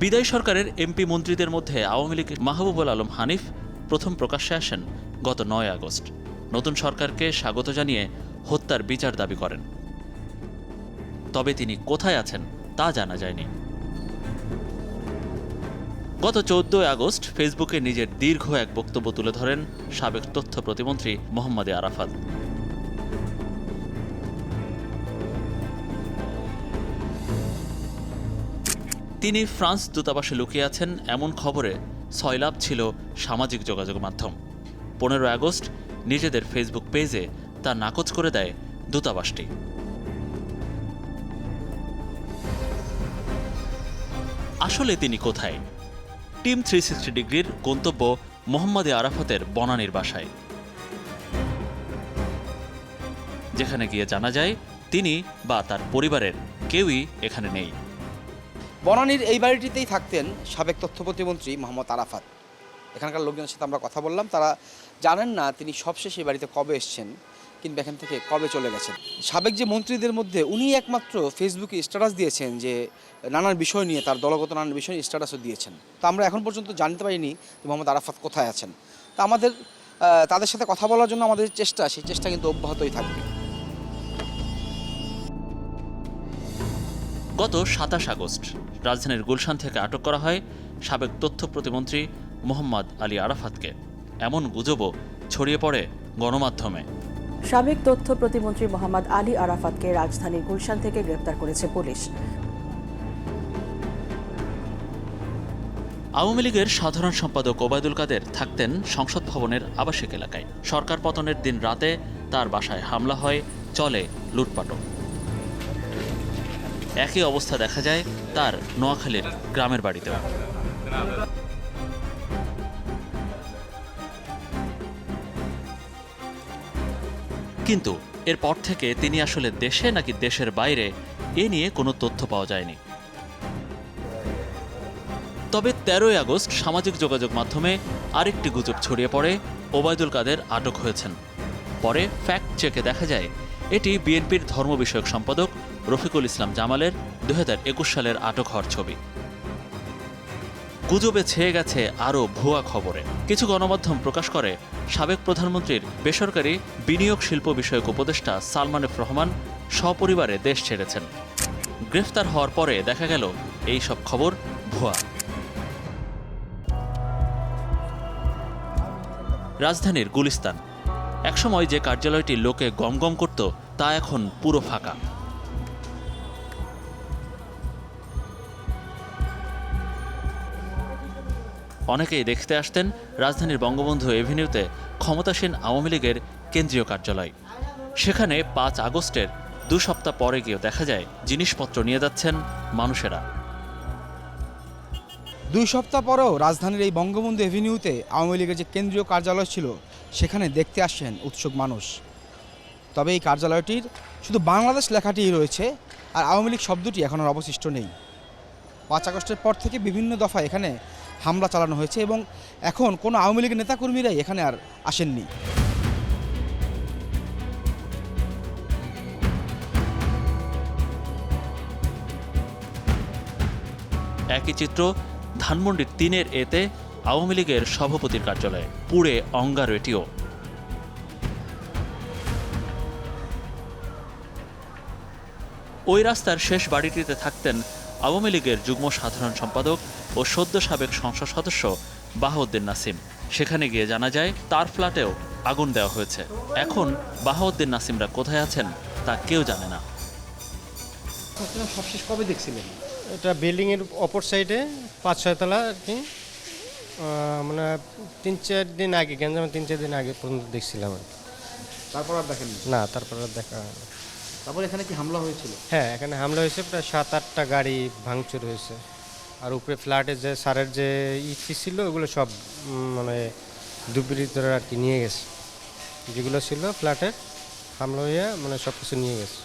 বিদায়ী সরকারের এমপি মন্ত্রীদের মধ্যে আওয়ামী লীগের মাহবুবুল আলম হানিফ প্রথম প্রকাশ্যে আসেন গত ৯ আগস্ট। নতুন সরকারকে স্বাগত জানিয়ে হত্যার বিচার দাবি করেন। তবে তিনি কোথায় আছেন তা জানা যায়নি। গত ১৪ আগস্ট ফেসবুকে নিজের দীর্ঘ এক বক্তব্য তুলে ধরেন সাবেক তথ্য প্রতিমন্ত্রী মোহাম্মদ আরাফাত। তিনি ফ্রান্স দূতাবাসে লুকিয়ে আছেন এমন খবরে সয়লাব ছিল সামাজিক যোগাযোগ মাধ্যম। ১৫ আগস্ট নিজেদের ফেসবুক পেজে তা নাকচ করে দেয় দূতাবাসটি। আসলে তিনি কোথায়? টিম 360 ডিগ্রির গন্তব্য মোহাম্মদ আরাফাতের বনানীর বাসায়, যেখানে গিয়ে জানা যায় তিনি বা তার পরিবারের কেউই এখানে নেই। বনানীর এই বাড়িটিতেই থাকতেন সাবেক তথ্য প্রতিমন্ত্রী মোহাম্মদ আরাফাত। এখানকার লোকজনের সাথে আমরা কথা বললাম, তারা জানেন না তিনি সবশেষে এই বাড়িতে কবে এসছেন কিংবা এখান থেকে কবে চলে গেছেন। সাবেক যে মন্ত্রীদের মধ্যে উনি একমাত্র ফেসবুকে স্ট্যাটাস দিয়েছেন যে নানান বিষয় নিয়ে, তার দলগত নানান বিষয় নিয়ে স্ট্যাটাসও দিয়েছেন। তো আমরা এখন পর্যন্ত জানতে পারিনি যে মোহাম্মদ আরাফাত কোথায় আছেন। তা আমাদের তাদের সাথে কথা বলার জন্য আমাদের চেষ্টা, সেই চেষ্টা কিন্তু অব্যাহতই থাকবে। গত ২৭ আগস্ট রাজধানীর গুলশান থেকে আটক করা হয় সাবেক তথ্য প্রতিমন্ত্রী মোহাম্মদ আলী আরাফাতকে। এমন গুজবও ছড়িয়ে পড়ে গণমাধ্যমে। সাবেক তথ্য প্রতিমন্ত্রী মোহাম্মদ আলী আরাফাতকে রাজধানীর গুলশান থেকে গ্রেপ্তার করেছে পুলিশ। আওয়ামী লীগের সাধারণ সম্পাদক ওবায়দুল কাদের থাকতেন সংসদ ভবনের আবাসিক এলাকায়। সরকার পতনের দিন রাতে তার বাসায় হামলা হয়, চলে লুটপাটও। একই অবস্থা দেখা যায় তার নোয়াখালীর গ্রামের বাড়িতেও। কিন্তু এরপর থেকে তিনি আসলে দেশে নাকি দেশের বাইরে এ নিয়ে কোনো তথ্য পাওয়া যায়নি। তবে ১৩ আগস্ট সামাজিক যোগাযোগ মাধ্যমে আরেকটি গুজব ছড়িয়ে পড়ে ওবায়দুল কাদের আটক হয়েছেন। পরে ফ্যাক্ট চেকে দেখা যায় এটি বিএনপির ধর্ম বিষয়ক সম্পাদক রফিকুল ইসলাম জামালের ২০২১ সালের আটক হওয়ার ছবি। গুজবে ছেয়ে গেছে আরও ভুয়া খবরে। কিছু গণমাধ্যম প্রকাশ করে সাবেক প্রধানমন্ত্রীর বেসরকারি বিনিয়োগ শিল্প বিষয়ক উপদেষ্টা সালমান এফ রহমান সপরিবারে দেশ ছেড়েছেন। গ্রেফতার হওয়ার পরে দেখা গেল এই সব খবর ভুয়া। রাজধানীর গুলিস্তান, একসময় যে কার্যালয়টি লোকে গমগম করত তা এখন পুরো ফাঁকা। অনেকেই দেখতে আসতেন রাজধানীর বঙ্গবন্ধু এভিনিউতে ক্ষমতাসীন আওয়ামী লীগের কেন্দ্রীয় কার্যালয়। সেখানে ৫ আগস্টের ২ সপ্তাহ পরে গিয়েও দেখা যায় জিনিসপত্র নিয়ে যাচ্ছেন মানুষেরা। ২ সপ্তাহ পরেও রাজধানীর এই বঙ্গবন্ধু এভিনিউতে আওয়ামী লীগের যে কেন্দ্রীয় কার্যালয় ছিল সেখানে দেখতে আসেন উৎসুক মানুষ। তবে এই কার্যালয়টির শুধু বাংলাদেশ লেখাটিই রয়েছে, আর আওয়ামী লীগ শব্দটি এখন আর অবশিষ্ট নেই। ৫ আগস্টের পর থেকে বিভিন্ন দফায় এখানে হামলা চালানো হয়েছে এবং এখন কোনো আওয়ামী লীগের নেতাকর্মীরাই এখানে আর আসেননি। একই চিত্র ধানমন্ডির ৩-এর এতে আওয়ামী লীগের সভাপতির কার্যালয়ে, পুড়ে অঙ্গার এটিও। ওই রাস্তার শেষ বাড়িটিতে থাকতেন আওয়ামী লীগের যুগ্ম সাধারণ সম্পাদক ও সদ্য সাবেক সংসদ সদস্য বাহাউদ্দিন নাসিম। সেখানে গিয়ে জানা যায় তার ফ্ল্যাটেও আগুন দেওয়া হয়েছে। এখন বাহাউদ্দিন নাসিমরা কোথায় আছেন তা কেউ জানে না। সবশেষ কবে দেখছিলেন? এটা বিল্ডিংয়ের অপর সাইডে ৫-৬ তলা আর কি, মানে ৩-৪ দিন আগে, গেঞ্জামে ৩-৪ দিন আগে পর্যন্ত দেখছিলাম আর কি। তারপর আর দেখেন না, তারপর আর দেখা হয়নি। তারপর এখানে কি হামলা হয়েছিল? হ্যাঁ, এখানে হামলা হয়েছে, প্রায় ৭-৮টা গাড়ি ভাঙচুর হয়েছে। আর উপরে ফ্ল্যাটে যে সারের যে ইটি ছিল ওগুলো সব মানে দুর্বৃত্তরা আর কি নিয়ে গেছে। যেগুলো ছিল ফ্ল্যাটের, হামলা হয়ে মানে সব কিছু নিয়ে গেছে।